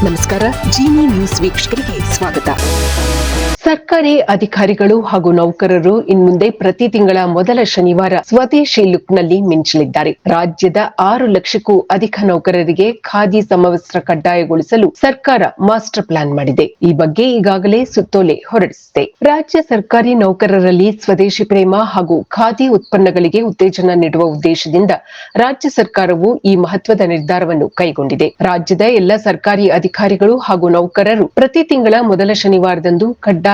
ನಮಸ್ಕಾರ. ಜಿನಿ ನ್ಯೂಸ್ ವೀಕ್ಷಕರಿಗೆ ಸ್ವಾಗತ. ಸರ್ಕಾರಿ ಅಧಿಕಾರಿಗಳು ಹಾಗೂ ನೌಕರರು ಇನ್ಮುಂದೆ ಪ್ರತಿ ತಿಂಗಳ ಮೊದಲ ಶನಿವಾರ ಸ್ವದೇಶಿ ಲುಕ್ನಲ್ಲಿ ಮಿಂಚಲಿದ್ದಾರೆ. ರಾಜ್ಯದ 6 ಲಕ್ಷಕ್ಕೂ ಅಧಿಕ ನೌಕರರಿಗೆ ಖಾದಿ ಸಮವಸ್ತ್ರ ಕಡ್ಡಾಯಗೊಳಿಸಲು ಸರ್ಕಾರ ಮಾಸ್ಟರ್ ಪ್ಲಾನ್ ಮಾಡಿದೆ. ಈ ಬಗ್ಗೆ ಈಗಾಗಲೇ ಸುತ್ತೋಲೆ ಹೊರಡಿಸಿದೆ. ರಾಜ್ಯ ಸರ್ಕಾರಿ ನೌಕರರಲ್ಲಿ ಸ್ವದೇಶಿ ಪ್ರೇಮ ಹಾಗೂ ಖಾದಿ ಉತ್ಪನ್ನಗಳಿಗೆ ಉತ್ತೇಜನ ನೀಡುವ ಉದ್ದೇಶದಿಂದ ರಾಜ್ಯ ಸರ್ಕಾರವು ಈ ಮಹತ್ವದ ನಿರ್ಧಾರವನ್ನು ಕೈಗೊಂಡಿದೆ. ರಾಜ್ಯದ ಎಲ್ಲ ಸರ್ಕಾರಿ ಅಧಿಕಾರಿಗಳು ಹಾಗೂ ನೌಕರರು ಪ್ರತಿ ತಿಂಗಳ ಮೊದಲ ಶನಿವಾರದಂದು ಕಡ್ಡಾಯವಾಗಿ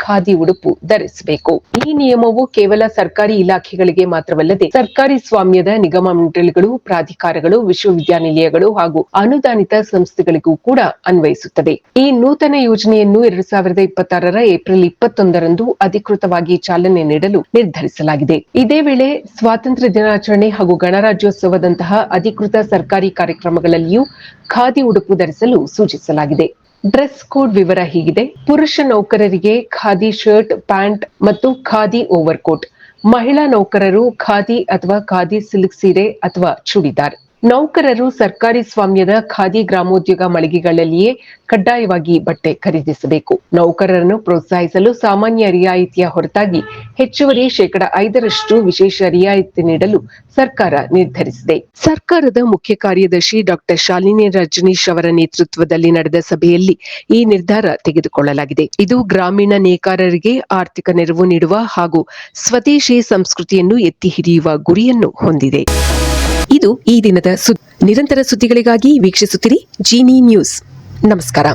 ಖಾದಿ ಉಡುಪು ಧರಿಸಬೇಕು. ಈ ನಿಯಮವು ಕೇವಲ ಸರ್ಕಾರಿ ಇಲಾಖೆಗಳಿಗೆ ಮಾತ್ರವಲ್ಲದೆ ಸರ್ಕಾರಿ ಸ್ವಾಮ್ಯದ ನಿಗಮ ಮಂಡಳಿಗಳು, ಪ್ರಾಧಿಕಾರಗಳು, ವಿಶ್ವವಿದ್ಯಾನಿಲಯಗಳು ಹಾಗೂ ಅನುದಾನಿತ ಸಂಸ್ಥೆಗಳಿಗೂ ಕೂಡ ಅನ್ವಯಿಸುತ್ತದೆ. ಈ ನೂತನ ಯೋಜನೆಯನ್ನು 2026ರ ಏಪ್ರಿಲ್ 21ರಂದು ಅಧಿಕೃತವಾಗಿ ಚಾಲನೆ ನೀಡಲು ನಿರ್ಧರಿಸಲಾಗಿದೆ. ಇದೇ ವೇಳೆ ಸ್ವಾತಂತ್ರ್ಯ ದಿನಾಚರಣೆ ಹಾಗೂ ಗಣರಾಜ್ಯೋತ್ಸವದಂತಹ ಅಧಿಕೃತ ಸರ್ಕಾರಿ ಕಾರ್ಯಕ್ರಮಗಳಲ್ಲಿಯೂ ಖಾದಿ ಉಡುಪು ಧರಿಸಲು ಸೂಚಿಸಲಾಗಿದೆ. ಡ್ರೆಸ್ ಕೋಡ್ ವಿವರ ಹೀಗಿದೆ. ಪುರುಷ ನೌಕರರಿಗೆ ಖಾದಿ ಶರ್ಟ್, ಪ್ಯಾಂಟ್ ಮತ್ತು ಖಾದಿ ಓವರ್ ಕೋಟ್. ಮಹಿಳಾ ನೌಕರರು ಖಾದಿ ಅಥವಾ ಖಾದಿ ಸಿಲ್ಕ್ ಸೀರೆ ಅಥವಾ ಚೂಡಿದಾರ್. ನೌಕರರು ಸರ್ಕಾರಿ ಸ್ವಾಮ್ಯದ ಖಾದಿ ಗ್ರಾಮೋದ್ಯೋಗ ಮಳಿಗೆಗಳಲ್ಲಿಯೇ ಕಡ್ಡಾಯವಾಗಿ ಬಟ್ಟೆ ಖರೀದಿಸಬೇಕು. ನೌಕರರನ್ನು ಪ್ರೋತ್ಸಾಹಿಸಲು ಸಾಮಾನ್ಯ ರಿಯಾಯಿತಿಯ ಹೊರತಾಗಿ ಹೆಚ್ಚುವರಿ 5% ವಿಶೇಷ ರಿಯಾಯಿತಿ ನೀಡಲು ಸರ್ಕಾರ ನಿರ್ಧರಿಸಿದೆ. ಸರ್ಕಾರದ ಮುಖ್ಯ ಕಾರ್ಯದರ್ಶಿ ಡಾ. ಶಾಲಿನಿ ರಜನೀಶ್ ಅವರ ನೇತೃತ್ವದಲ್ಲಿ ನಡೆದ ಸಭೆಯಲ್ಲಿ ಈ ನಿರ್ಧಾರ ತೆಗೆದುಕೊಳ್ಳಲಾಗಿದೆ. ಇದು ಗ್ರಾಮೀಣ ನೇಕಾರರಿಗೆ ಆರ್ಥಿಕ ನೆರವು ನೀಡುವ ಹಾಗೂ ಸ್ವದೇಶಿ ಸಂಸ್ಕೃತಿಯನ್ನು ಎತ್ತಿ ಹಿಡಿಯುವ ಗುರಿಯನ್ನು ಹೊಂದಿದೆ. ಇದು ಈ ದಿನದ ನಿರಂತರ ಸುದ್ದಿಗಳಿಗಾಗಿ ವೀಕ್ಷಿಸುತ್ತಿರಿ ಜಿನಿ ನ್ಯೂಸ್. ನಮಸ್ಕಾರ.